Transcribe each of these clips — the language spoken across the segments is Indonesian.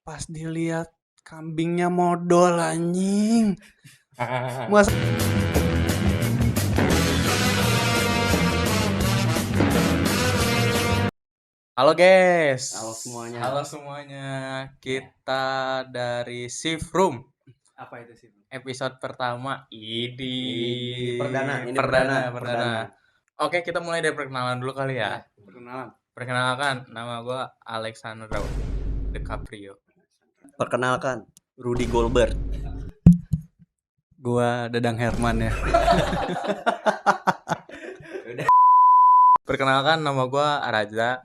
Pas dilihat kambingnya modal anjing. Mas Halo guys. Halo semuanya. Halo semuanya. Kita dari Shift Room. Apa itu sih? Episode pertama. Perdana. Perdana. Oke, kita mulai dari perkenalan dulu kali ya. Perkenalkan, nama gue Alexander DiCaprio. Perkenalkan, Rudy Goldberg. Gua Dadang Herman ya. Perkenalkan, nama gua Raja.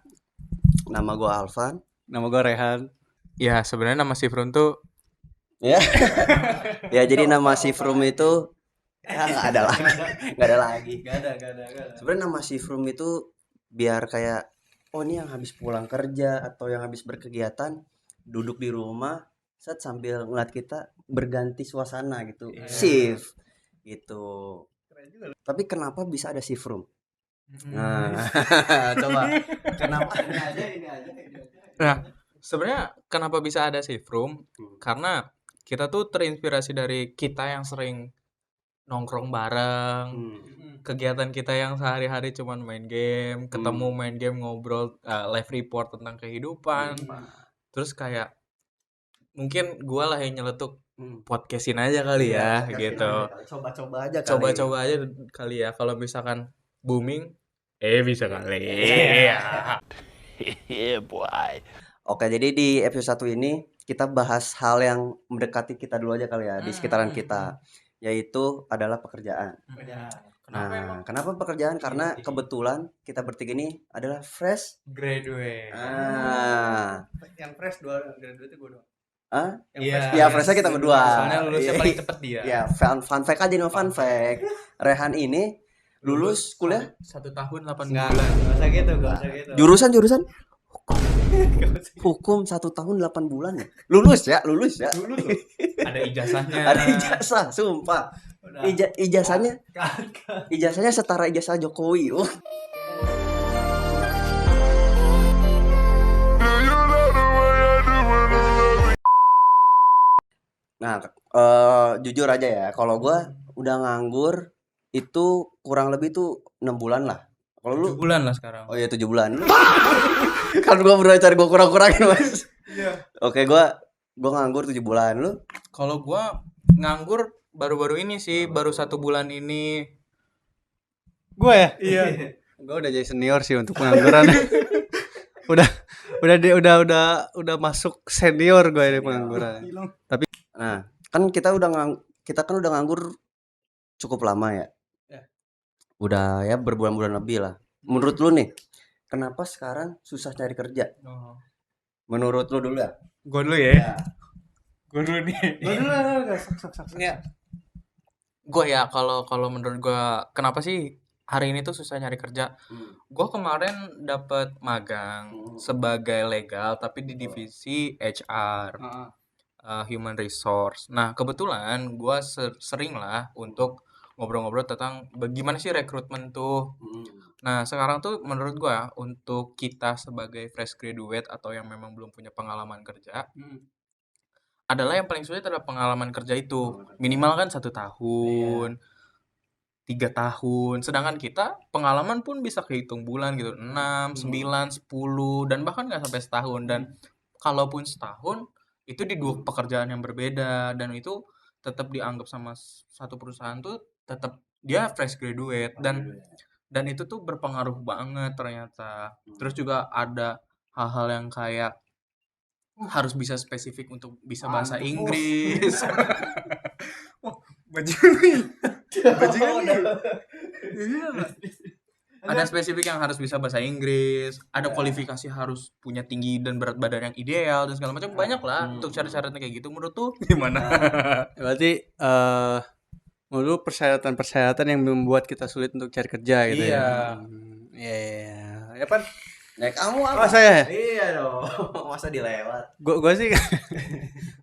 Nama gue Alvan. Nama gua Rehan. Ya, sebenarnya nama Shift Room tuh Ya. Ya, jadi nama Shift Room itu nggak ada lagi. Sebenarnya nama Shift Room itu biar kayak ini yang habis pulang kerja atau yang habis berkegiatan duduk di rumah sambil ngeliat kita berganti suasana gitu. Shift gitu. Tapi kenapa bisa ada Shift Room? Nah, coba kenapa ini aja. Nah, sebenarnya kenapa bisa ada Shift Room? Karena kita tuh terinspirasi dari kita yang sering nongkrong bareng, kegiatan kita yang sehari-hari cuman main game, ketemu main game, ngobrol, live report tentang kehidupan. Terus kayak mungkin gua lah yang nyeletuk podcastin aja kali ya, gitu. Coba-coba aja kali ya. Kalau misalkan booming, bisa kali. boy. Oke, jadi di episode 1 ini kita bahas hal yang mendekati kita dulu aja kali ya, di sekitaran kita, yaitu adalah pekerjaan. Kenapa pekerjaan? Karena kebetulan kita bertiga ini adalah fresh graduate. Yang fresh graduate itu gue doang. Iya, freshnya kita berdua. Soalnya lulusnya paling cepet dia. Ya, fun fact aja nih, fun fact. Rehan ini lulus kuliah 1 tahun 8 Nggak bulan. Gak usah gitu. Jurusan Hukum 1 tahun 8 bulan ya. Lulus ya. Ada ijazahnya. Ada ijazah, sumpah. Ijazahnya setara ijazah Jokowi. Nah, jujur aja ya, kalau gua udah nganggur itu kurang lebih tuh 6 bulan lah. Kalau lu 7 bulan lah sekarang. Oh iya 7 bulan. Kan gua berusaha cari gua kurang-kurangin, Mas. Iya. Oke, gua nganggur 7 bulan. Lu? Kalau gua nganggur baru-baru ini sih, baru 1 bulan ini. Gua ya? Iya. Gua udah jadi senior sih untuk pengangguran. udah masuk senior gua ini pengangguran. Tapi kan kita udah nganggur cukup lama ya. Udah ya berbulan-bulan lebih lah. Menurut lu nih, kenapa sekarang susah cari kerja? Menurut lu dulu ya? Gua dulu ya. Gua dulu nih. Gua ya kalau menurut gua kenapa sih hari ini tuh susah nyari kerja? Gua kemarin dapat magang sebagai legal tapi di divisi HR. Human resource. Nah, kebetulan gua sering lah untuk ngobrol-ngobrol tentang bagaimana sih rekrutmen tuh. Nah, sekarang tuh menurut gua untuk kita sebagai fresh graduate atau yang memang belum punya pengalaman kerja, adalah yang paling sulit adalah pengalaman kerja itu. Minimal kan 1 tahun, 3 tahun. Sedangkan kita pengalaman pun bisa kehitung bulan gitu, 6, 9, 10 dan bahkan nggak sampai setahun. Dan kalaupun setahun itu di 2 pekerjaan yang berbeda dan itu tetap dianggap sama satu perusahaan tuh tetap dia fresh graduate dan itu tuh berpengaruh banget ternyata. Terus juga ada hal-hal yang kayak harus bisa spesifik untuk bisa bahasa Inggris. Bajingan nih. Ada spesifik yang harus bisa bahasa Inggris, ada kualifikasi harus punya tinggi dan berat badan yang ideal dan segala macam, banyak lah untuk syarat-syaratnya kayak gitu. Menurut tuh gimana? Berarti menurut persyaratan yang membuat kita sulit untuk cari kerja gitu ya. Iya. Ya kan? Ya kamu apa? Oh, saya. Iya dong. Masa dilewat. Gua sih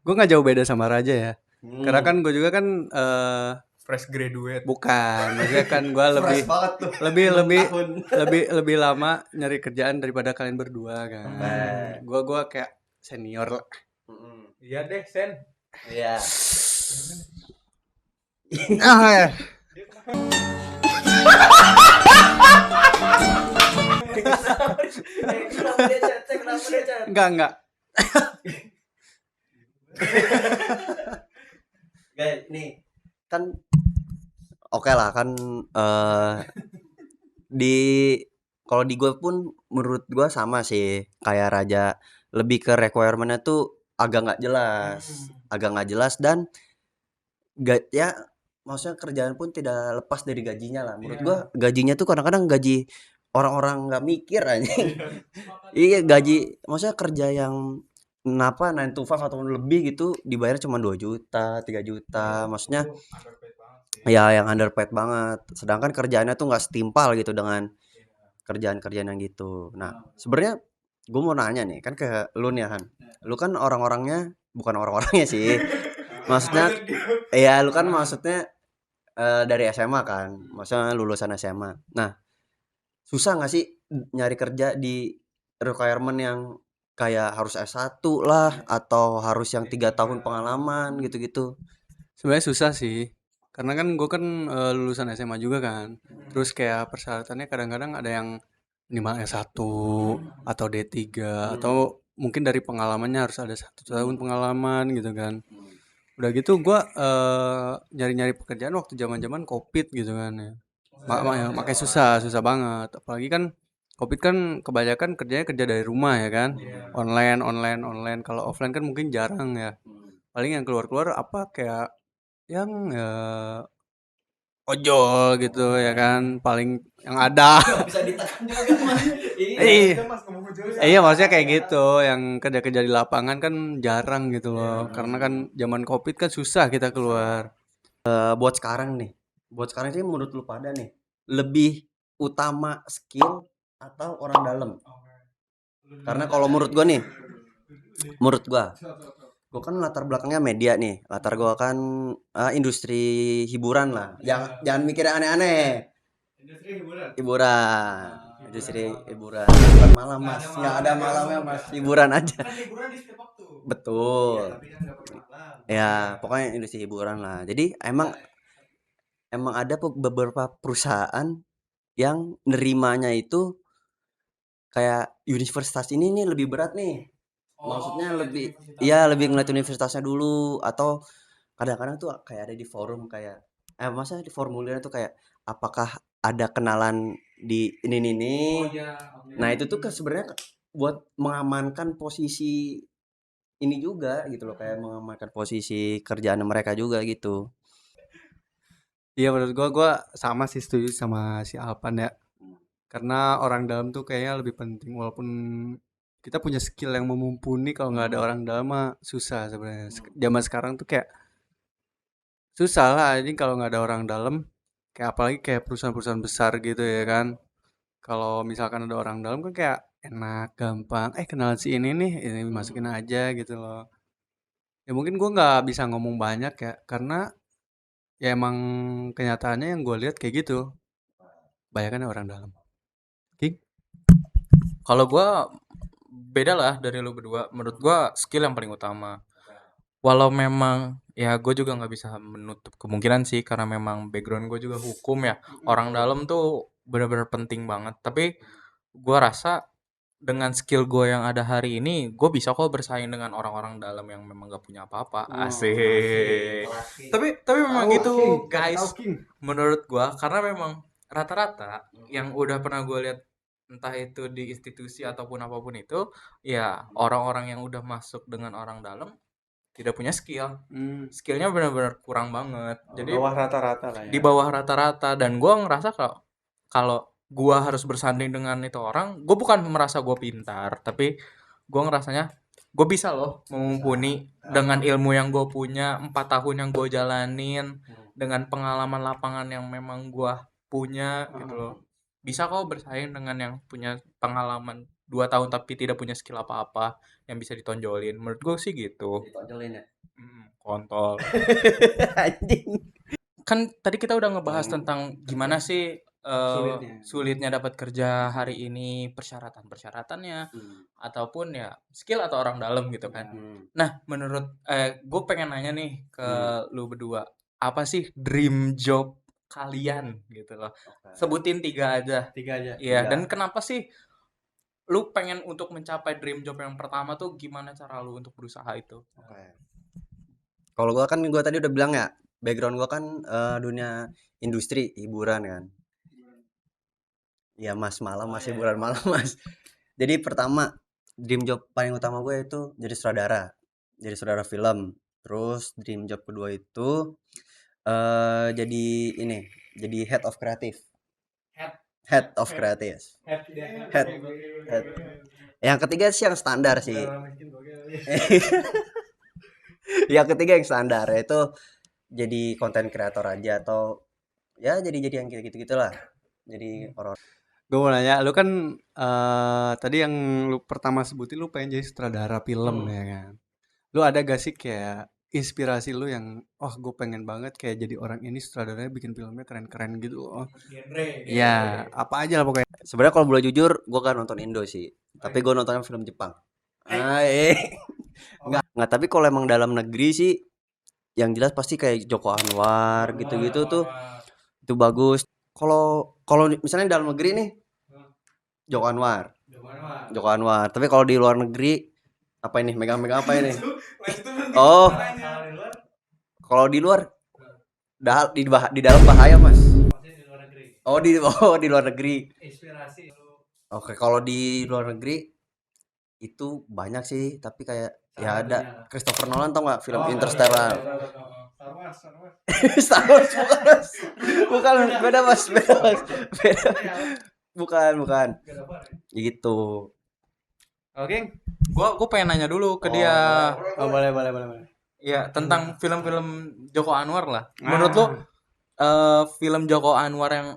gua enggak jauh beda sama Raja ya. Karena kan gua juga kan Fresh graduate. Bukan, maksudnya kan gue lebih lama nyari kerjaan daripada kalian berdua kan. Gue kayak senior lah. Iya deh, Sen. Iya. Ah, ya. Enggak. Guys, nih kan oke lah kan di kalau di gue pun menurut gue sama sih kayak Raja, lebih ke requirement-nya tuh agak nggak jelas dan ya maksudnya kerjaan pun tidak lepas dari gajinya lah. Menurut gua gajinya tuh kadang-kadang gaji orang-orang nggak mikir aja. Iya gaji maksudnya kerja yang 9 to 5 atau lebih gitu dibayar cuma 2 juta, 3 juta. Maksudnya ya yang underpaid banget. Sedangkan kerjaannya tuh nggak setimpal gitu dengan kerjaan-kerjaan yang gitu. Nah, sebenarnya gue mau nanya nih kan ke lu nih Han. Lu kan orang-orangnya bukan orang-orangnya sih. Maksudnya ya lu kan maksudnya dari SMA kan, maksudnya lulusan SMA. Nah, susah nggak sih nyari kerja di requirement yang kayak harus S1 lah atau harus yang 3 tahun pengalaman gitu-gitu? Sebenarnya susah sih. Karena kan gue kan lulusan SMA juga kan. Terus kayak persyaratannya kadang-kadang ada yang minimal S1 atau D3 atau mungkin dari pengalamannya harus ada 1 tahun pengalaman gitu kan. Udah gitu gue nyari-nyari pekerjaan waktu zaman-zaman Covid gitu kan ya. Makanya susah banget. Apalagi kan Covid kan kebanyakan kerjanya kerja dari rumah ya kan. Online. Kalau offline kan mungkin jarang ya. Paling yang keluar-keluar apa kayak yang ojol gitu ya kan paling yang ada. Bisa ditekan juga Mas. Iya. Iya maksudnya kayak gitu yang kerja-kerja di lapangan kan jarang gitu loh karena kan zaman Covid kan susah kita keluar. Buat sekarang sih menurut lu pada nih, lebih utama skill atau orang dalam? Karena kalau menurut gua kan latar belakangnya media nih, latar gua kan industri hiburan lah. Jangan mikir aneh-aneh. Hiburan. Industri hiburan. Bukan malam Mas, nggak ada malamnya Mas. Hiburan aja. Betul. Ya, pokoknya industri hiburan lah. Jadi emang ada beberapa perusahaan yang nerimanya itu kayak universitas ini nih lebih berat nih. Maksudnya lebih ngeliat universitasnya dulu atau kadang-kadang tuh kayak ada di forum kayak masa di formulirnya tuh kayak apakah ada kenalan di ini. Nah, itu tuh sebenarnya buat mengamankan posisi ini juga gitu loh, kayak mengamankan posisi kerjaan mereka juga gitu. Iya menurut gua sama sih setuju sama si Alpan ya. Karena orang dalam tuh kayaknya lebih penting walaupun kita punya skill yang mumpuni kalau nggak ada orang dalam mah susah sebenarnya. Zaman sekarang tuh kayak susah lah ini kalau nggak ada orang dalam kayak apalagi kayak perusahaan-perusahaan besar gitu ya kan. Kalau misalkan ada orang dalam kan kayak enak, gampang. Kenalan si ini nih, ini masukin aja gitu loh. Ya mungkin gua nggak bisa ngomong banyak ya karena ya emang kenyataannya yang gue lihat kayak gitu. Banyak orang dalam. King? Kalau gua beda lah dari lu berdua. Menurut gua skill yang paling utama. Walau memang ya gue juga nggak bisa menutup kemungkinan sih karena memang background gue juga hukum ya. Orang dalam tuh benar-benar penting banget. Tapi gua rasa dengan skill gue yang ada hari ini, gue bisa kok bersaing dengan orang-orang dalam yang memang gak punya apa-apa. Asik. Tapi memang gitu guys. Menurut gue karena memang rata-rata yang udah pernah gue lihat entah itu di institusi ataupun apapun itu, ya orang-orang yang udah masuk dengan orang dalam tidak punya skill. Skillnya benar-benar kurang banget. Jadi Bawah rata-rata lah ya. di bawah rata-rata dan gue ngerasa kalau gue harus bersanding dengan itu orang, gue bukan merasa gue pintar, tapi gue ngerasanya gue bisa loh mumpuni dengan ilmu yang gue punya 4 tahun yang gue jalanin, dengan pengalaman lapangan yang memang gue punya gitu loh. Bisa kok bersaing dengan yang punya pengalaman 2 tahun tapi tidak punya skill apa-apa yang bisa ditonjolin. Menurut gue sih gitu. Ditonjolin ya. Kontol. Anjing. Kan tadi kita udah ngebahas tentang gimana sih sulitnya dapat kerja hari ini, persyaratan-persyaratannya, ataupun ya skill atau orang dalam gitu kan. Nah, gue pengen nanya nih ke lu berdua, apa sih dream job kalian gitu loh? Sebutin 3 aja. 3 aja. Iya, dan kenapa sih lu pengen untuk mencapai dream job yang pertama tuh gimana cara lu untuk berusaha itu? Kalau gua tadi udah bilang ya, background gua kan dunia industri hiburan kan. Iya Mas, malam Mas, hiburan malam Mas. Jadi pertama dream job paling utama gue itu jadi sutradara film. Terus dream job kedua itu jadi head of creative. Head of creative. Head. Yang ketiga sih yang standar sih. Yang ketiga yang standar yaitu jadi content creator aja atau ya jadi yang gitu-gitulah. Jadi orang. Gue mau nanya, lu kan tadi yang lu pertama sebutin lu pengen jadi sutradara film ya kan. Lu ada gak sih kayak inspirasi lu yang gue pengen banget kayak jadi orang ini sutradaranya bikin filmnya keren-keren gitu. Ya, apa aja lah pokoknya. Sebenarnya kalau boleh jujur, gue kan nonton Indo sih. Tapi gue nontonnya film Jepang. Nggak, tapi kalau emang dalam negeri sih yang jelas pasti kayak Joko Anwar gitu-gitu tuh. Itu bagus. Kalau misalnya dalam negeri nih Joko Anwar. Tapi kalau di luar negeri apa ini? Megang-megang apa ini? Oh. Kalau di luar di dalam bahaya, Mas. Oh, di luar negeri. Inspirasi. Oke, kalau di luar negeri itu banyak sih, tapi kayak ya ada Christopher Nolan, tau nggak film Interstellar? Star Wars bukan beda Mas. Bukan. Gitu. Oke. Gue pengen nanya dulu ke dia. Boleh. Ya, tentang film-film Joko Anwar lah. Menurut lu film Joko Anwar yang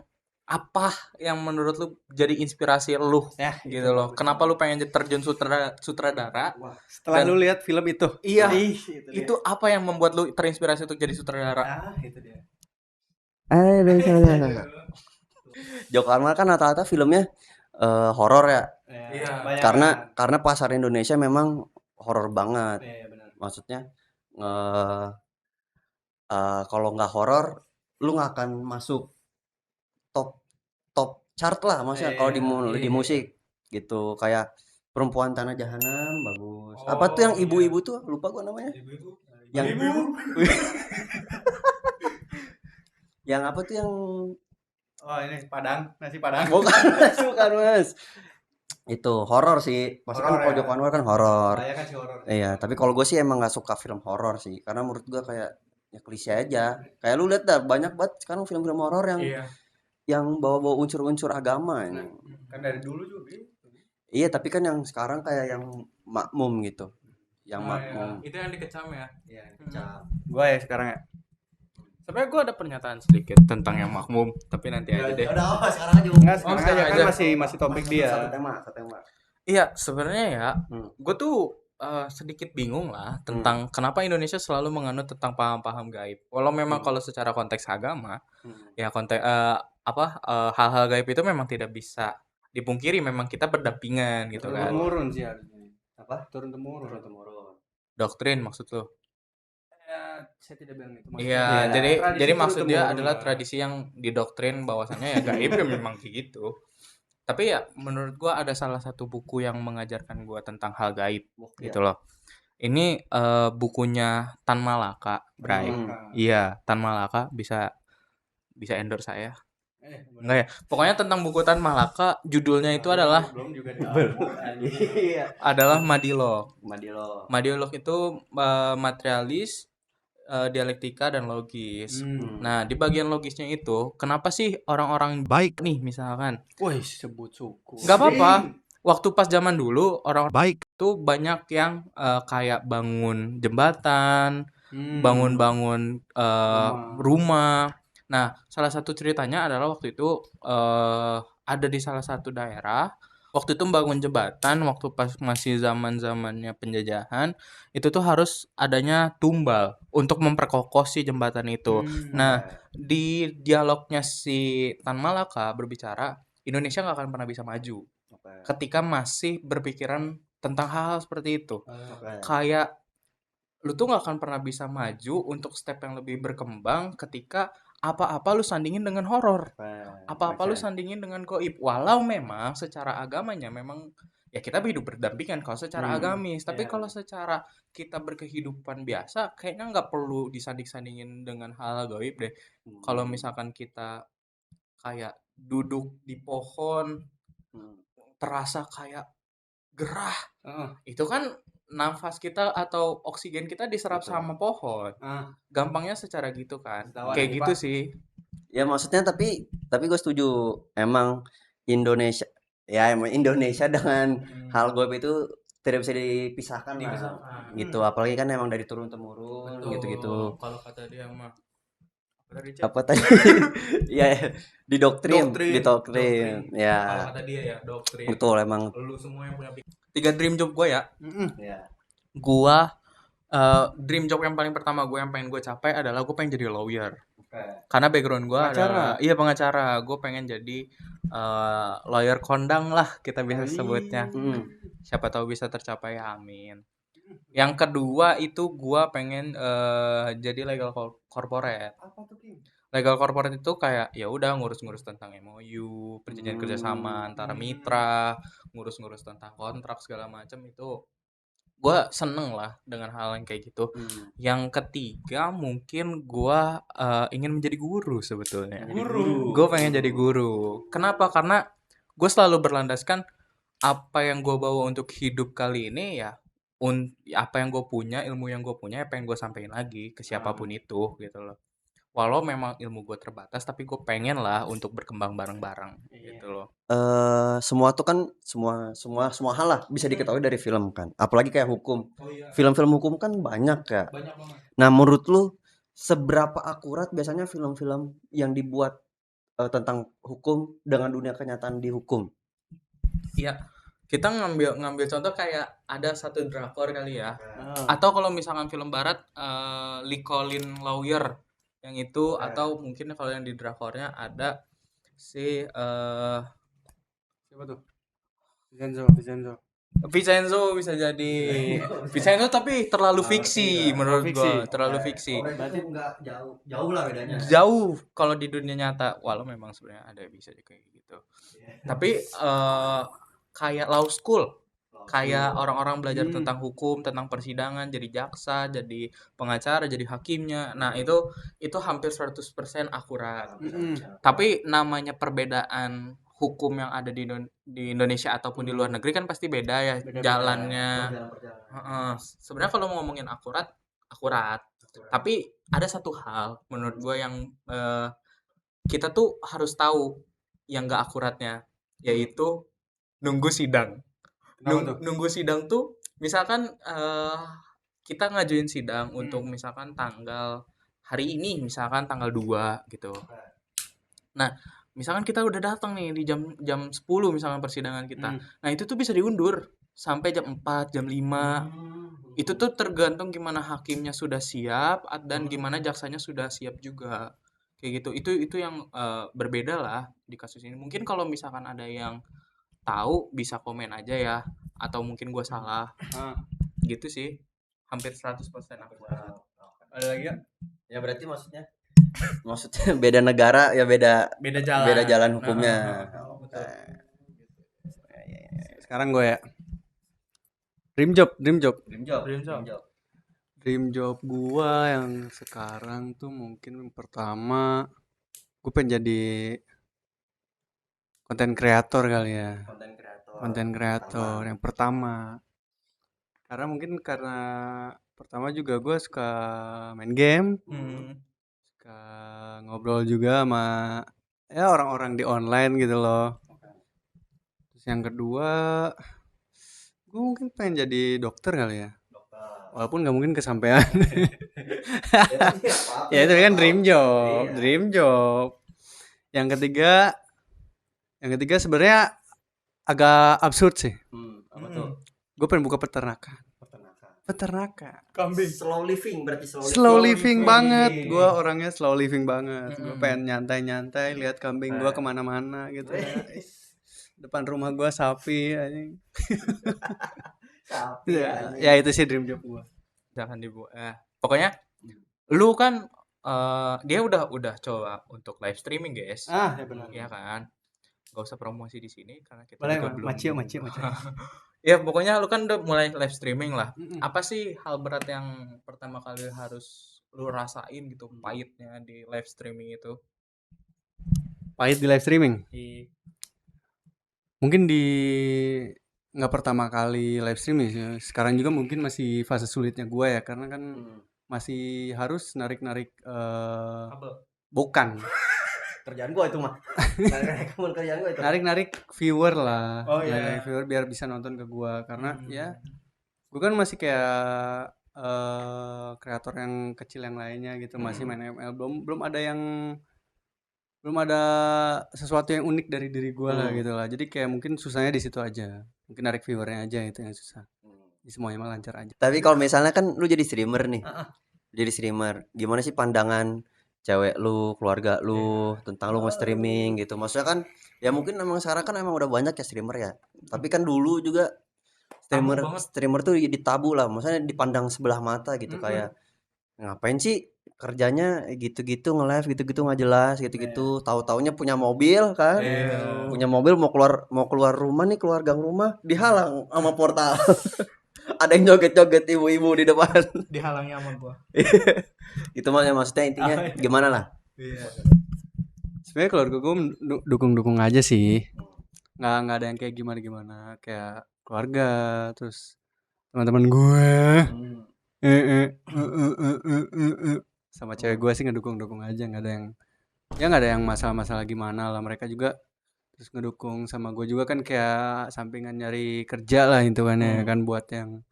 apa yang menurut lu jadi inspirasi lu gitu loh? Kenapa lu pengen terjun sutradara? Setelah lu lihat film itu. Iya. Itu apa yang membuat lu terinspirasi untuk jadi sutradara? Itu dia. Joko Anwar kan rata-rata filmnya horor ya. Iya. Karena pasar Indonesia memang horor banget. Iya, benar. Maksudnya kalau nggak horor lu nggak akan masuk top chart lah maksudnya kalau di musik gitu. Kayak Perempuan Tanah Jahanam bagus. Apa tuh yang ibu-ibu tuh lupa gua namanya. Yang yang apa tuh yang ini nasi padang. bukan Mas. Itu horor sih. Pasti kan kalau Joko Anwar kan horor. Iya, tapi kalau gue sih emang nggak suka film horor sih, karena menurut gue kayak ya klise aja. Kayak lu lihat dah banyak banget sekarang film-film horor yang bawa-bawa unsur-unsur agama ini. Kan dari dulu juga gitu. Iya, tapi kan yang sekarang kayak yang makmum gitu. Yang makmum. Itu yang dikecam ya. Iya, dikecam. Gua ya sekarang ya. Sebenarnya gue ada pernyataan sedikit tentang yang makmum, tapi nanti aja deh. Udah apa sekarang aja. Enggak, sekarang aja kan masih topik dia. Satu tema. Iya, sebenarnya ya, gue tuh sedikit bingung lah tentang kenapa Indonesia selalu menganut tentang paham-paham gaib. Walau memang kalau secara konteks agama, ya hal-hal gaib itu memang tidak bisa dipungkiri, memang kita berdampingan gitu kan. Turun-temurun sih harusnya. Apa? Turun-temurun. Doktrin maksud lo? Saya tidak bilang itu. Iya, jadi maksud dia adalah tradisi yang didoktrin bahwasannya ya gaib ya memang kayak gitu. Tapi ya menurut gua ada salah satu buku yang mengajarkan gua tentang hal gaib gitu loh. Ini bukunya Tan Malaka, Bray. Iya, Tan Malaka bisa endorse saya. Enggak ya. Pokoknya tentang buku Tan Malaka, judulnya itu adalah Madilog. Madilog itu materialis, dialektika dan logis. Nah, di bagian logisnya itu, kenapa sih orang-orang baik nih misalkan? Wih, sebut suku. Gak apa-apa. Waktu pas zaman dulu orang baik tuh banyak yang kayak bangun jembatan, bangun rumah. Nah, salah satu ceritanya adalah waktu itu ada di salah satu daerah waktu itu bangun jembatan waktu pas masih zaman-zamannya penjajahan, itu tuh harus adanya tumbal untuk memperkokoh si jembatan itu. Nah, di dialognya si Tan Malaka berbicara, Indonesia nggak akan pernah bisa maju ketika masih berpikiran tentang hal-hal seperti itu. Kayak lu tuh nggak akan pernah bisa maju untuk step yang lebih berkembang ketika apa-apa lu sandingin dengan horor. Apa-apa lu sandingin dengan goib. Walau memang secara agamanya memang ya kita hidup berdampingan kalau secara agamis. Tapi kalau secara kita berkehidupan biasa kayaknya nggak perlu disanding-sandingin dengan hal goib deh. Kalau misalkan kita kayak duduk di pohon terasa kayak gerah, itu kan nafas kita atau oksigen kita diserap sama pohon. Gampangnya secara gitu kan. Kayak gitu sih. Ya maksudnya tapi gue setuju emang Indonesia emang Indonesia dengan hal goib itu tidak bisa dipisahkan lah gitu, apalagi kan emang dari turun temurun gitu-gitu. Kalau kata dia mah Apa tadi? Ya didoktrin ya. Kalau kata dia ya doktrin. Betul emang. Lu semua yang punya 3 dream job gue ya. Ya. Gua dream job yang paling pertama gue yang pengen gue capai adalah gue pengen jadi lawyer. Karena background gue adalah pengacara. Gue pengen jadi lawyer kondang lah kita bisa sebutnya. Siapa tahu bisa tercapai, amin. Yang kedua itu gue pengen jadi legal corporate. Legal corporate itu kayak ya udah ngurus-ngurus tentang MOU, perjanjian kerjasama antara mitra, ngurus-ngurus tentang kontrak segala macam itu. Gue seneng lah dengan hal yang kayak gitu. Yang ketiga mungkin gue ingin menjadi guru sebetulnya. Gue pengen jadi guru. Kenapa? Karena gue selalu berlandaskan apa yang gue bawa untuk hidup kali ini ya apa yang gue punya, ilmu yang gue punya, apa yang gue sampein lagi ke siapapun itu gitu loh. Walau memang ilmu gue terbatas, tapi gue pengen lah untuk berkembang bareng-bareng gitu loh. Semua tuh kan semua hal lah bisa diketahui dari film kan, apalagi kayak hukum. Film-film hukum kan banyak ya. Banyak banget. Nah menurut lu seberapa akurat biasanya film-film yang dibuat tentang hukum dengan dunia kenyataan di hukum? Iya, kita ngambil contoh kayak ada satu drakor kali ya. Atau kalau misalkan film barat Lincoln Lawyer yang itu, atau mungkin kalau yang di drakornya ada si Siapa tuh? Vincenzo Vincenzo bisa jadi Vincenzo tapi terlalu fiksi menurut fiksi. gua, terlalu fiksi. Berarti enggak jauh lah bedanya. Jauh kalau di dunia nyata, walau memang sebenarnya ada bisa kayak gitu. Tapi kayak law school, kayak orang-orang belajar tentang hukum, tentang persidangan, jadi jaksa, jadi pengacara, jadi hakimnya. Nah, itu hampir 100% akurat. Tapi namanya perbedaan hukum yang ada di Indonesia ataupun di luar negeri kan pasti beda ya jalannya. Sebenarnya kalau mau ngomongin akurat. Tapi ada satu hal menurut gue yang kita tuh harus tahu yang gak akuratnya, yaitu nunggu sidang. Nunggu sidang tuh misalkan kita ngajuin sidang untuk misalkan tanggal hari ini, misalkan tanggal 2 gitu. Nah, misalkan kita udah datang nih di jam 10 misalkan persidangan kita. Nah, itu tuh bisa diundur sampai jam 4, jam 5. Itu tuh tergantung gimana hakimnya sudah siap dan gimana jaksanya sudah siap juga. Kayak gitu. Itu yang berbeda lah di kasus ini. Mungkin kalau misalkan ada yang tahu bisa komen aja ya, atau mungkin gue salah. Gitu sih. Hampir 100% akurat. Ada lagi ya? Ya berarti maksudnya beda negara ya beda jalan hukumnya. Sekarang gue ya. Dream job. Dream job gue yang sekarang tuh mungkin pertama gue pengen jadi konten kreator kali ya. Konten kreator yang pertama. Karena pertama juga gue suka main game. Suka ngobrol juga sama ya orang-orang di online gitu loh. Terus yang kedua gue mungkin pengen jadi dokter kali ya. Walaupun gak mungkin kesampaian. Ya itu kan dream job. Yang ketiga sebenarnya agak absurd sih. Apa tuh? Gue pengen buka peternakan. Kambing. Slow living berarti Slow living living. banget. Gue orangnya slow living banget. Gue Mm-mm. pengen nyantai-nyantai lihat kambing gue kemana-mana gitu ya. Depan rumah gue sapi anjing. Sapi Ya itu sih dream job gue. Jangan dibuat. Pokoknya lu kan dia udah coba untuk live streaming, guys. Ya benar. Iya kan? Gak usah promosi di sini karena kita Boleh, juga belum. macio. Ya pokoknya lu kan udah mulai live streaming lah. Mm-mm. Apa sih hal berat yang pertama kali harus lu rasain gitu, pahitnya di live streaming itu? Pahit di live streaming. Mungkin nggak pertama kali live streaming sih. Sekarang juga mungkin masih fase sulitnya gue ya, karena kan masih harus narik bukan kerjaan gua itu mah. Kerjaan gua itu. narik viewer lah. Oh, iya. Narik viewer biar bisa nonton ke gue, karena ya gue kan masih kayak kreator yang kecil yang lainnya gitu, masih main ML, belum ada sesuatu yang unik dari diri gue lah gitu lah. Jadi kayak mungkin susahnya di situ aja, mungkin narik viewernya aja itu yang susah. Semuanya mah lancar aja. Tapi kalau misalnya kan lu jadi streamer nih. Jadi streamer, gimana sih pandangan cewek lu, keluarga lu tentang lu nge-streaming gitu? Maksudnya kan ya mungkin emang sekarang kan emang udah banyak ya streamer ya. Tapi kan dulu juga streamer tuh ditabu lah, maksudnya dipandang sebelah mata gitu, kayak ngapain sih kerjanya gitu-gitu, nge-live gitu-gitu nggak jelas gitu-gitu. Tahu-taunya punya mobil kan. Punya mobil mau keluar rumah nih, keluar gang rumah dihalang sama portal. Ada yang joget-joget ibu-ibu di depan. Dihalangi sama gua. Itu mah ya, maksudnya intinya gimana lah. Sebenarnya keluarga gue dukung aja sih, nggak ada yang kayak gimana kayak keluarga, terus teman-teman gue sama cewek gue sih ngedukung aja, nggak ada yang masalah gimana lah. Mereka juga terus ngedukung sama gue juga kan, kayak sampingan nyari kerja lah itu kan ya kan, buat yang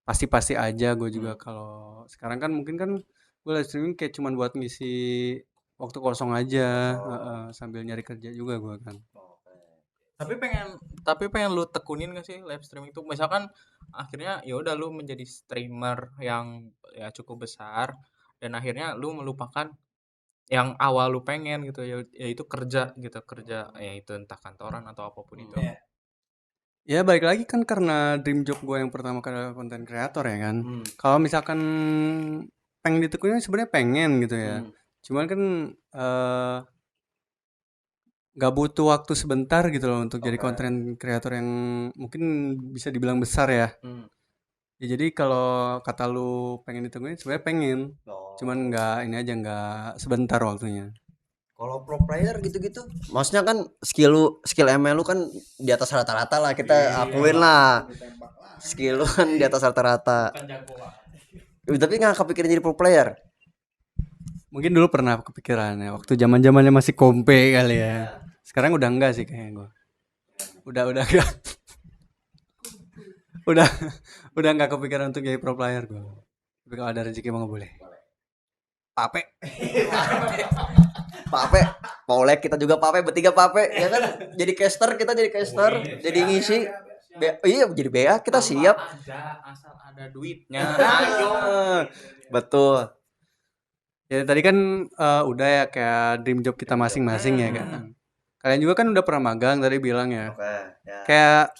pasti aja. Gue juga kalau sekarang kan mungkin kan gue live streaming kayak cuman buat ngisi waktu kosong aja, sambil nyari kerja juga gue kan. Tapi pengen lu tekunin gak sih live streaming itu? Misalkan akhirnya ya udah lu menjadi streamer yang ya cukup besar, dan akhirnya lu melupakan yang awal lu pengen gitu, yaitu kerja ya itu entah kantoran atau apapun itu. Ya balik lagi kan karena dream job gue yang pertama kali adalah konten kreator ya kan. Kalau misalkan pengen ditekunin sebenarnya pengen gitu ya. Cuman kan nggak butuh waktu sebentar gitu loh untuk jadi konten kreator yang mungkin bisa dibilang besar ya. Ya jadi kalau kata lu pengen ditekunin, sebenarnya pengen. Cuman nggak sebentar waktunya. Kalau pro player gitu-gitu, maksudnya kan skill ML lu kan di atas rata-rata lah, kita akuin lah. Skill lu kan di atas rata-rata. Tapi nggak kepikiran jadi pro player? Mungkin dulu pernah kepikiran ya, waktu zaman-zamannya masih kompe kali ya. Sekarang udah enggak sih kayaknya gue. Udah enggak. udah enggak kepikiran untuk jadi pro player gue. Tapi kalau ada rezeki emang boleh. Pape, Paulek kita juga pape, bertiga pape ya kan, jadi caster, jadi ngisi. Iya jadi BA kita siap. Aja asal ada duitnya. Ayo. Betul. Ya tadi kan udah ya kayak dream job kita masing-masing ya kan. Kalian juga kan udah pernah magang tadi bilang ya. Ya. Kayak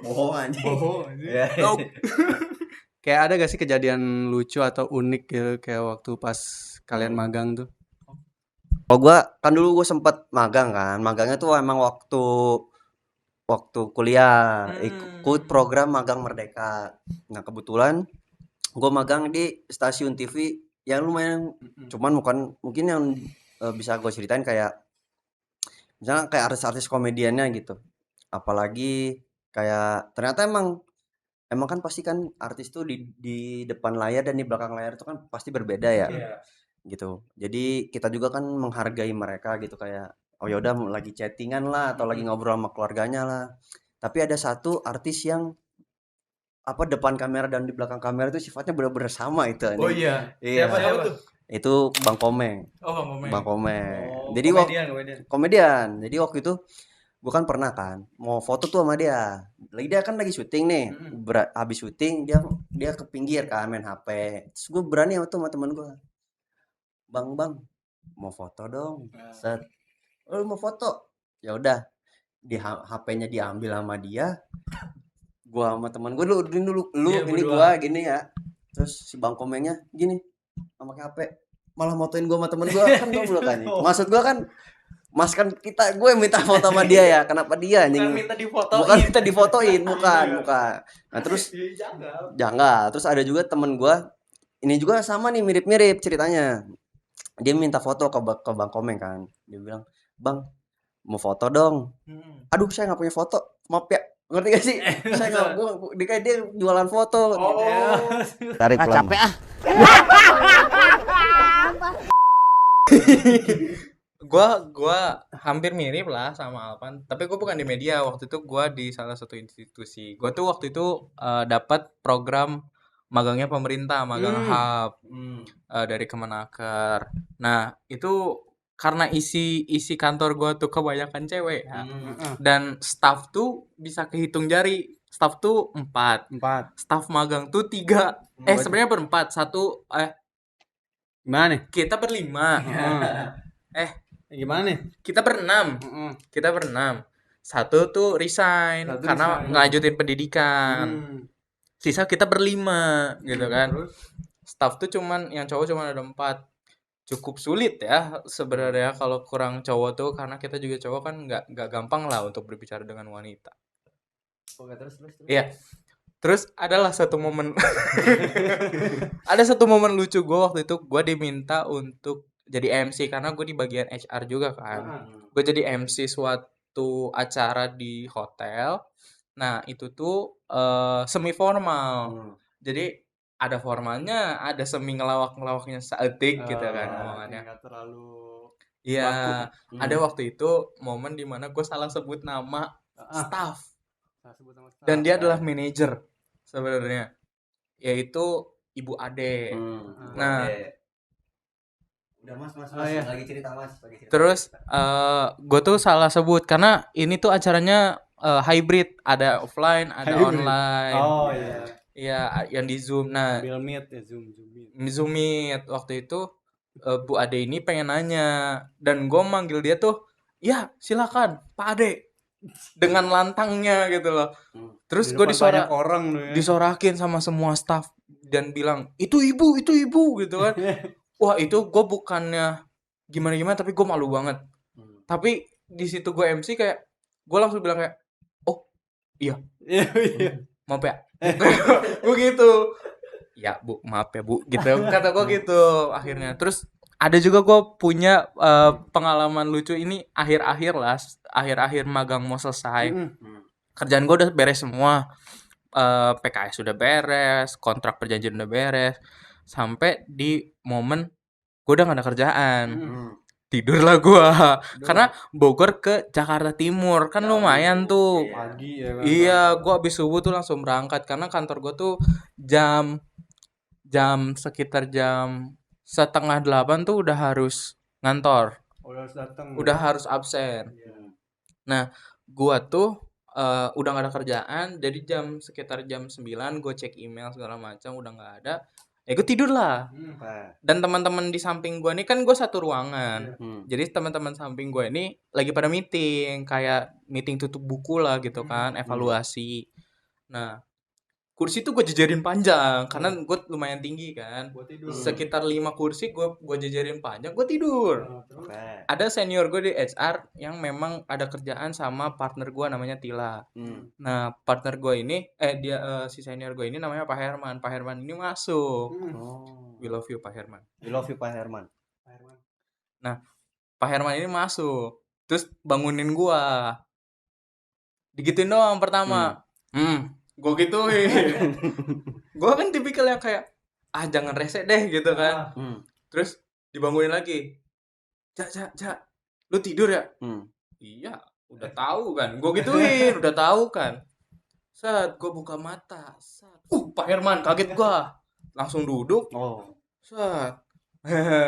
bohong anjing. Ya. Kayak ada gak sih kejadian lucu atau unik gitu kayak waktu pas kalian magang tuh? Oh gua kan dulu gue sempet magang kan. Magangnya tuh emang waktu kuliah, ikut program magang Merdeka. Nah kebetulan gue magang di stasiun TV yang lumayan, cuman mungkin yang bisa gue ceritain kayak misalnya kayak artis-artis komediannya gitu. Apalagi kayak ternyata emang kan pasti kan artis tuh di depan layar dan di belakang layar itu kan pasti berbeda ya. Gitu. Jadi kita juga kan menghargai mereka gitu, kayak oh ya udah lagi chattingan lah atau lagi ngobrol sama keluarganya lah. Tapi ada satu artis yang depan kamera dan di belakang kamera itu sifatnya benar-benar sama itu. Oh iya. Siapa tuh? Itu Bang Komeng. Oh Bang Komeng. Bang Komeng. Jadi komedian. Jadi waktu itu Gue kan pernah kan mau foto tuh sama dia. Dia kan lagi syuting nih. Habis syuting dia ke pinggir kan main HP. Terus gue berani sama teman gue. Bang, mau foto dong. Set. Oh, lu mau foto? Ya udah. Di HP-nya diambil sama dia. Gua sama teman gue dulu lu Iya, ini berdua. gua gini ya. Terus si Bang Komengnya gini sama HP. Malah motoin gua sama temen gua kan goblok kan. Maksud gua kan Mas kan gue minta foto sama dia ya. Kenapa dia anjing? Bukan minta difotoin. Bukan minta difotoin, bukan. Nah, terus janggal. Terus ada juga temen gua ini juga sama nih mirip-mirip ceritanya. Dia minta foto ke Bang Komeng kan. Dia bilang, "Bang, mau foto dong." Aduh, saya nggak punya foto. Maaf ya. Ngerti gak sih? Saya nggak, dia jualan foto. Tarik pelan. Capek ah. Gua hampir mirip lah sama Alpan, tapi gue bukan di media. Waktu itu gua di salah satu institusi. Gua tuh waktu itu dapat program magangnya pemerintah, magang hub dari Kemenaker. Nah, itu karena isi kantor gua tuh kebanyakan cewek ya. Dan staff tuh bisa kehitung jari. Staff tuh 4. Staff magang tuh 3. Sebenarnya berempat. Gimana nih? Kita berlima. Gimana nih? Kita berenam. Satu tuh resign karena ngelanjutin pendidikan. Sisa kita berlima gitu kan. Staff tuh yang cowok cuman ada 4. Cukup sulit ya sebenarnya kalau kurang cowok tuh, karena kita juga cowok kan nggak gampang lah untuk berbicara dengan wanita. Oke, terus. Iya. Terus adalah satu momen ada satu momen lucu gue waktu itu. Gue diminta untuk jadi MC karena gue di bagian HR juga kan. Gue jadi MC suatu acara di hotel. Nah, itu tuh semi formal. Jadi ada formalnya, ada semi ngelawak-ngelawaknya seetik gitu kan omongannya. Nggak terlalu. Iya, ada waktu itu momen dimana gue salah sebut nama staff. Dan dia adalah manajer sebenarnya, yaitu Ibu Ade. Nah, Udah mas, iya. lagi cerita mas. terus gue tuh salah sebut karena ini tuh acaranya hybrid, ada offline, ada Hybrid. online. Oh iya. Iya, yang di Zoom. Nah, Bill Meet ya, Zoom Meet. Zoom Meet waktu itu Bu Ade ini pengen nanya, dan gue manggil dia tuh, ya silakan Pak Ade, dengan lantangnya gitu loh. Terus gue Banyak orang tuh ya. disorakin sama semua staff dan bilang itu ibu gitu kan. Wah, itu gue bukannya gimana tapi gue malu banget. Tapi di situ gue MC kayak gue langsung bilang kayak, oh iya maaf ya. Gue gitu, ya Bu, maaf ya Bu, gitu kata gue gitu akhirnya. Terus ada juga gue punya pengalaman lucu ini akhir-akhir magang mau selesai. Kerjaan gue udah beres semua, PKS udah beres, kontrak perjanjian udah beres, sampai di momen gue udah gak ada kerjaan. Tidurlah gue karena Bogor ke Jakarta Timur kan lumayan tuh. Pagi ya kan. Iya, gue abis subuh tuh langsung berangkat karena kantor gue tuh sekitar jam 7:30 tuh udah harus ngantor, Udah harus datang. udah harus absen. Nah, gue tuh udah gak ada kerjaan, jadi sekitar jam 9 gue cek email segala macam udah gak ada. Ya gue tidur lah. Dan teman-teman di samping gue ini kan gue satu ruangan. Jadi teman-teman samping gue ini lagi pada meeting, kayak meeting tutup buku lah gitu kan, evaluasi. Nah, kursi tuh gue jejerin panjang karena gue lumayan tinggi kan. Sekitar 5 kursi gue jejerin panjang, gue tidur. Ada senior gue di HR yang memang ada kerjaan sama partner gue namanya Tila. Nah, partner gue ini si senior gue ini namanya Pak Herman. Pak Herman ini masuk. We love you Pak Herman. Nah, Pak Herman ini masuk, terus bangunin gue, digituin doang pertama. Gue gituin. Gue kan tipikal yang kayak jangan rese deh gitu kan. Terus dibangunin lagi. Ja, lu tidur ya? Iya, udah tahu kan. Gue gituin, udah tahu kan. Set, gue buka mata. Set. Pak Herman kaget gue. Langsung duduk. Set.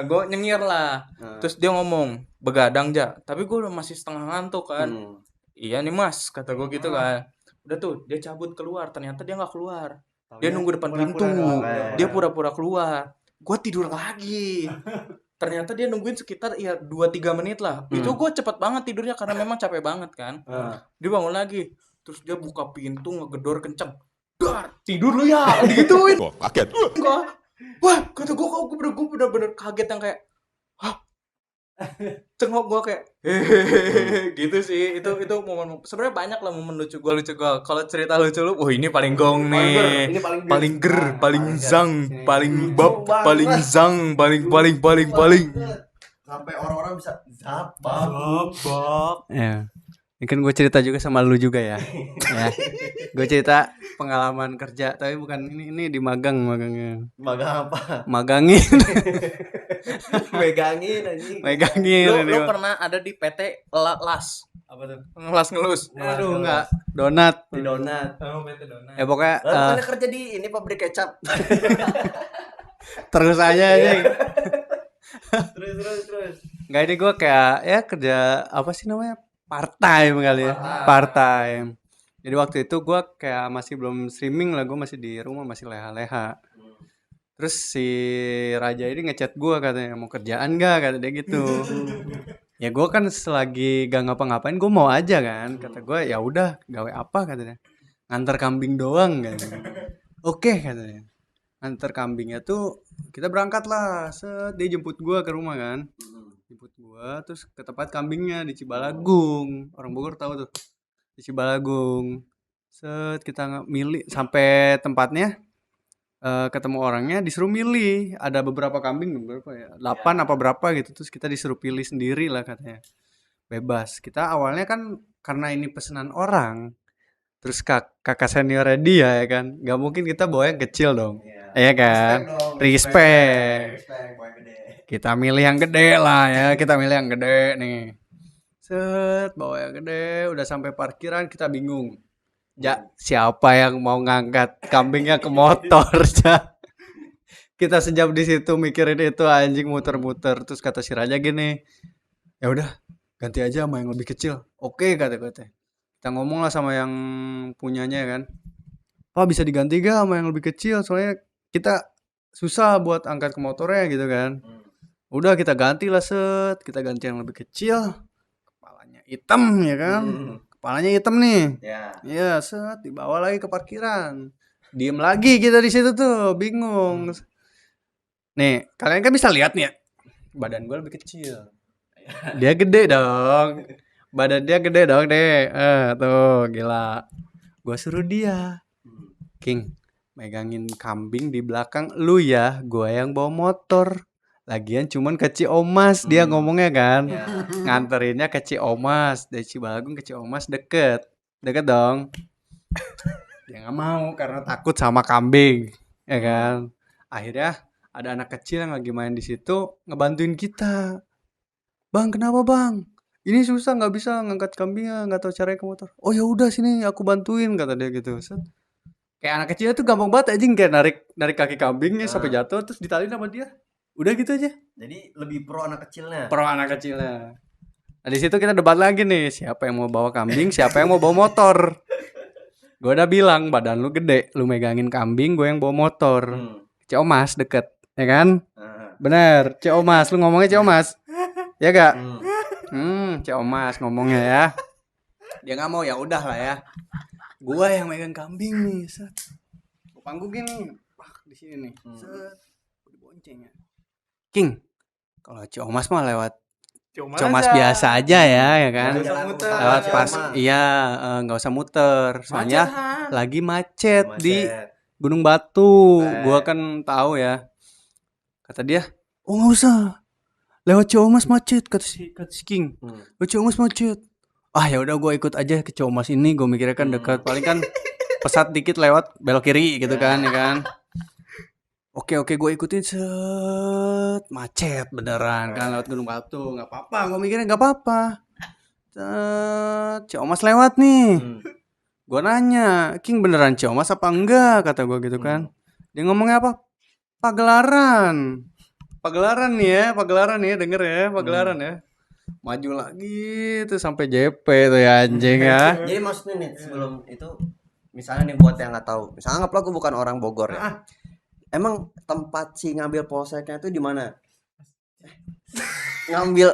Gue nyengir lah. Terus dia ngomong, begadang Ja. Tapi gue udah masih setengah ngantuk kan. iya nih mas, kata gue gitu kan. Udah tuh dia cabut keluar, ternyata dia nggak keluar, dia nunggu depan pintu, dia pura-pura keluar, gue tidur lagi. Ternyata dia nungguin sekitar ya 2-3 menit lah. Itu gue cepet banget tidurnya karena memang capek banget kan. Dia bangun lagi, terus dia buka pintu ngegedor kenceng, dar tidur lu ya, digituin. Kaget. Wah, kata gue bener-bener kaget yang kayak, hah, cengok gue kayak, hehehe, gitu sih. Itu momen, sebenarnya banyak lah momen lucu gue. Kalau cerita lucu lu, wah ini paling gong nih, Ini paling ger, paling zang, paling bab, banget. paling zang, paling. Sampai orang-orang bisa zabak. Ya. Ini kan gue cerita juga sama lu juga ya. Ya. Gue cerita pengalaman kerja, tapi bukan ini di magangnya. Magang apa? Magangin, Megangin anjing. megangin ini. Lu pernah ada di PT Las? Apa tuh? Las ngelus. Aduh enggak, donat. Di donat. Oh, PT Donat. Ya pokoknya Lalu bukannya kerja di ini pabrik kecap. terus aja anjing. Terus. Enggak, ini gue kayak ya kerja apa sih namanya? Part time kali ya. Part time. Jadi waktu itu gue kayak masih belum streaming lah, gue masih di rumah, masih leha-leha. Terus si Raja ini ngechat gue katanya, mau kerjaan gak, kata dia gitu. Ya gue kan selagi gak ngapa-ngapain gue mau aja kan. Kata gue ya udah, gawe apa katanya. Nganter kambing doang katanya. Oke katanya. Nganter kambingnya tuh kita berangkat lah. Set, dia jemput gue ke rumah kan. Jemput gue terus ke tempat kambingnya di Cibalagung. Orang Bogor tahu tuh. Di Cibalagung. Set, kita milih sampai tempatnya. Ketemu orangnya disuruh milih, ada beberapa kambing, berapa ya, 8 apa berapa gitu, terus kita disuruh pilih sendiri lah katanya, bebas. Kita awalnya kan karena ini pesanan orang, terus kakak seniornya dia ya kan, nggak mungkin kita bawa yang kecil dong, ya kan, respect. Kita milih yang gede lah ya, kita milih yang gede nih, set bawa yang gede, udah sampai parkiran kita bingung. Ja, siapa yang mau ngangkat kambingnya ke motor? Ja. Kita sejam di situ mikirin itu anjing, muter-muter. Terus kata si Raja gini, ya udah ganti aja sama yang lebih kecil. Oke kata. Kita ngomong lah sama yang punyanya kan. Pak bisa diganti gak sama yang lebih kecil? Soalnya kita susah buat angkat ke motornya gitu kan. Udah kita ganti lah set. Kita ganti yang lebih kecil. Kepalanya hitam ya kan. Kepalanya hitam nih. Iya, set dibawa lagi ke parkiran. Diem lagi kita di situ tuh, bingung. Nih, kalian kan bisa lihat nih ya. Badan gue lebih kecil. Dia gede dong. Badan dia gede dong deh. Tuh, gila. Gue suruh dia. King, megangin kambing di belakang lu ya, gue yang bawa motor. Lagian cuman ke Ciomas dia ngomongnya kan. Nganterinnya ke Ciomas, dari Cibalagung ke Ciomas deket dong. Dia nggak mau karena takut sama kambing, ya kan. Akhirnya ada anak kecil yang lagi main di situ ngebantuin kita. Bang, kenapa bang? Ini susah, nggak bisa ngangkat kambingnya, nggak tahu caranya ke motor. Oh ya udah sini aku bantuin, kata dia gitu. Set. Kayak anak kecil tuh gampang banget anjing, kayak narik kaki kambingnya sampai jatuh terus ditali sama dia. Udah gitu aja. Jadi lebih pro anak kecilnya. Nah di situ kita debat lagi nih, siapa yang mau bawa kambing, siapa yang mau bawa motor. Gue udah bilang badan lu gede, lu megangin kambing, gue yang bawa motor. Ciomas deket, ya kan? Bener, Ciomas, lu ngomongnya Ciomas, ya gak? Ciomas ngomongnya ya. Dia nggak mau, ya udah lah ya. Gue yang megang kambing nih, set. Gue panggungin nih, di sini nih, set. Dibonceng ya. King, kalau Ciomas mah lewat Ciomas biasa aja ya kan. Lewat pas, iya nggak usah muter. Soalnya lagi macet di Gunung Batu. Gua kan tahu ya. Kata dia, oh nggak usah. Lewat Ciomas macet, kata si King. Lewat Ciomas macet. Ah ya udah gue ikut aja ke Ciomas ini. Gue mikirnya kan dekat, paling kan pesat dikit lewat belok kiri gitu kan, ya kan. Oke gue ikutin, set, macet beneran kan lewat Gunung Batu, nggak apa-apa, gue mikirnya nggak apa-apa. Set, Ciomas lewat nih. Gue nanya, King beneran Ciomas apa enggak, kata gue gitu kan. Dia ngomongnya apa? Pagelaran nih ya, denger ya, Pagelaran ya. maju lagi tuh sampai JP tuh ya anjing ya. Jadi maksudnya nih sebelum itu, misalnya nih buat yang nggak tahu, misalnya anggaplah aku bukan orang Bogor ya. Emang tempat si ngambil polseknya itu di mana? Ngambil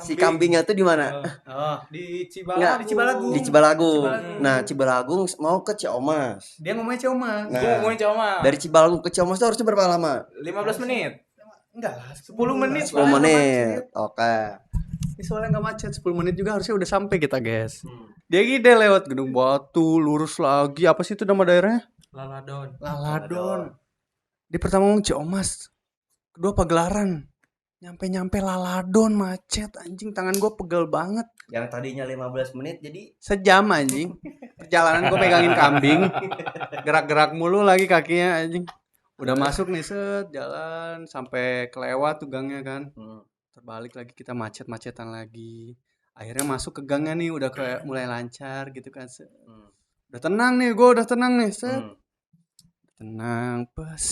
si kambingnya tuh di mana? Di Nggak, di Cibalagung. Nah, Cibalagung mau ke Ciomas. Dia ngomongnya Cioma. Nah, Gue ngomongin Coma. dari Cibalagung ke Ciomas itu harusnya berapa lama? 15 menit. Enggak lah, 10 menit. 10 menit. Oke. Soalnya nggak macet, 10 menit juga harusnya udah sampai kita, guys. Dia gede lewat Gedung Batu, lurus lagi. Apa sih itu nama daerahnya? Laladon. Di pertama ngomong Ciomas. Kedua Pagelaran. Nyampe Laladon, macet anjing, tangan gue pegel banget. Yang tadinya 15 menit jadi Sejam anjing. Perjalanan gue pegangin kambing. Gerak-gerak mulu lagi kakinya anjing. Udah masuk nih set, jalan sampai kelewat tuh gangnya kan. Terbalik lagi, kita macet-macetan lagi. Akhirnya masuk ke gangnya nih, udah kayak mulai lancar gitu kan. Udah tenang nih, gue udah tenang nih set. Tenang, pas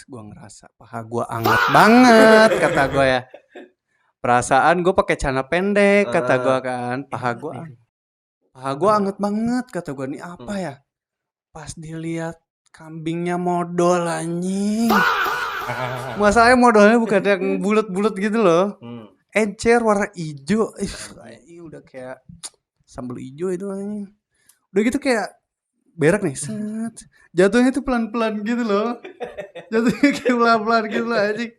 gue ngerasa paha gue anget banget, kata gue ya. Perasaan gue pakai celana pendek, kata gue kan. Paha gue anget banget, kata gue, nih apa ya? Pas dilihat kambingnya modal anjing. Masalahnya modalnya bukan yang bulat-bulat gitu loh. Encer warna hijau. Ih, udah kayak sambal hijau itu anjing. Udah gitu kayak berak nih, set. Jatuhnya tuh pelan-pelan gitu loh. Jatuhnya kayak pelan-pelan gitu loh anjing.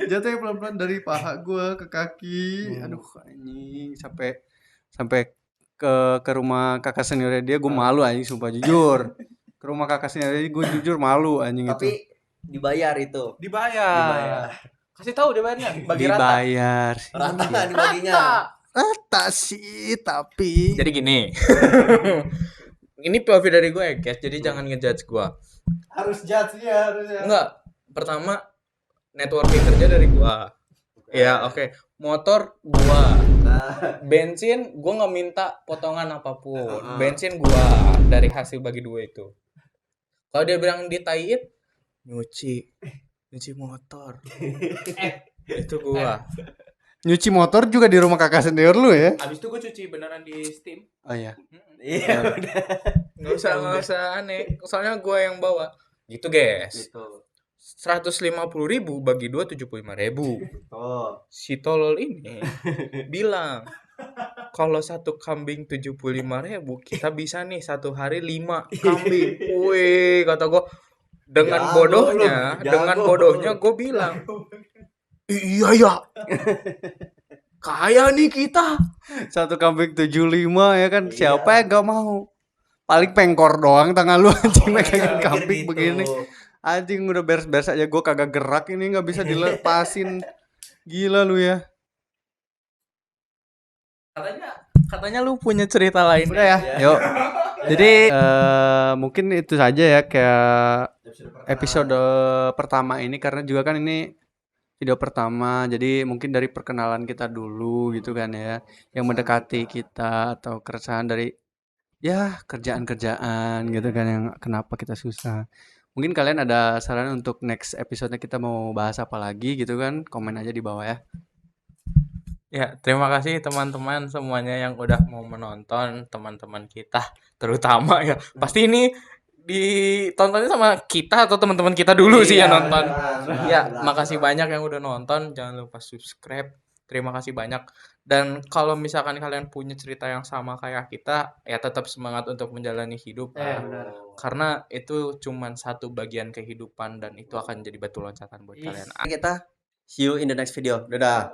Jatuhnya pelan-pelan dari paha gua ke kaki. Aduh anjing, sampai ke rumah kakak seniornya dia, gua malu anjing sumpah jujur. Ke rumah kakak seniornya dia, gua jujur malu anjing. tapi itu. dibayar itu. Dibayar. Kasih tahu dibayarnya. Bagi rata. Dibayar. Rata dibaginya. Rata sih, tapi Jadi gini. Ini POV dari gue ya guys, jadi jangan ngejudge gue. harus judge ya, harusnya. Enggak, pertama networking kerja dari gue. Ya oke. Motor gue, bensin gue nggak minta potongan apapun. Bensin gue dari hasil bagi dua itu. Kalau dia bilang ditaiin, nyuci motor. Itu gue. Nyuci motor juga di rumah kakak senior lu ya? Abis itu gue cuci beneran di Steam. Oh iya. Iya udah. Nggak usah aneh. Soalnya gue yang bawa. Gitu guys. Gitu. 150.000 bagi 2 75.000. Oh. Si tolol ini bilang kalau satu kambing 75.000 kita bisa nih satu hari 5 kambing. Wih, kata gue dengan bodohnya gue bilang iya ya. Kaya nih kita. Satu kambing 75 ya kan. Siapa yang gak mau? Paling pengkor doang tangan lu anjing megangin kambing gitu. begini. Anjing udah beres-beres aja gue kagak gerak ini, nggak bisa dilepasin. Gila lu ya. Katanya lu punya cerita lain. Udah ya. Yuk. Jadi mungkin itu saja ya kayak episode pertama ini, karena juga kan ini video pertama, jadi mungkin dari perkenalan kita dulu gitu kan ya, yang mendekati kita atau keresahan dari ya kerjaan-kerjaan gitu kan yang kenapa kita susah. Mungkin kalian ada saran untuk next episode kita mau bahas apa lagi gitu kan, komen aja di bawah ya. Ya, terima kasih teman-teman semuanya yang udah mau menonton, teman-teman kita terutama ya. Pasti ini ditontonnya sama kita atau teman-teman kita dulu sih yang nonton. Ya, makasih banyak yang udah nonton. Jangan lupa subscribe. Terima kasih banyak. Dan kalau misalkan kalian punya cerita yang sama kayak kita, ya tetap semangat untuk menjalani hidup. Karena itu cuman satu bagian kehidupan dan itu akan jadi batu loncatan buat kalian. Kita see you in the next video. Dadah.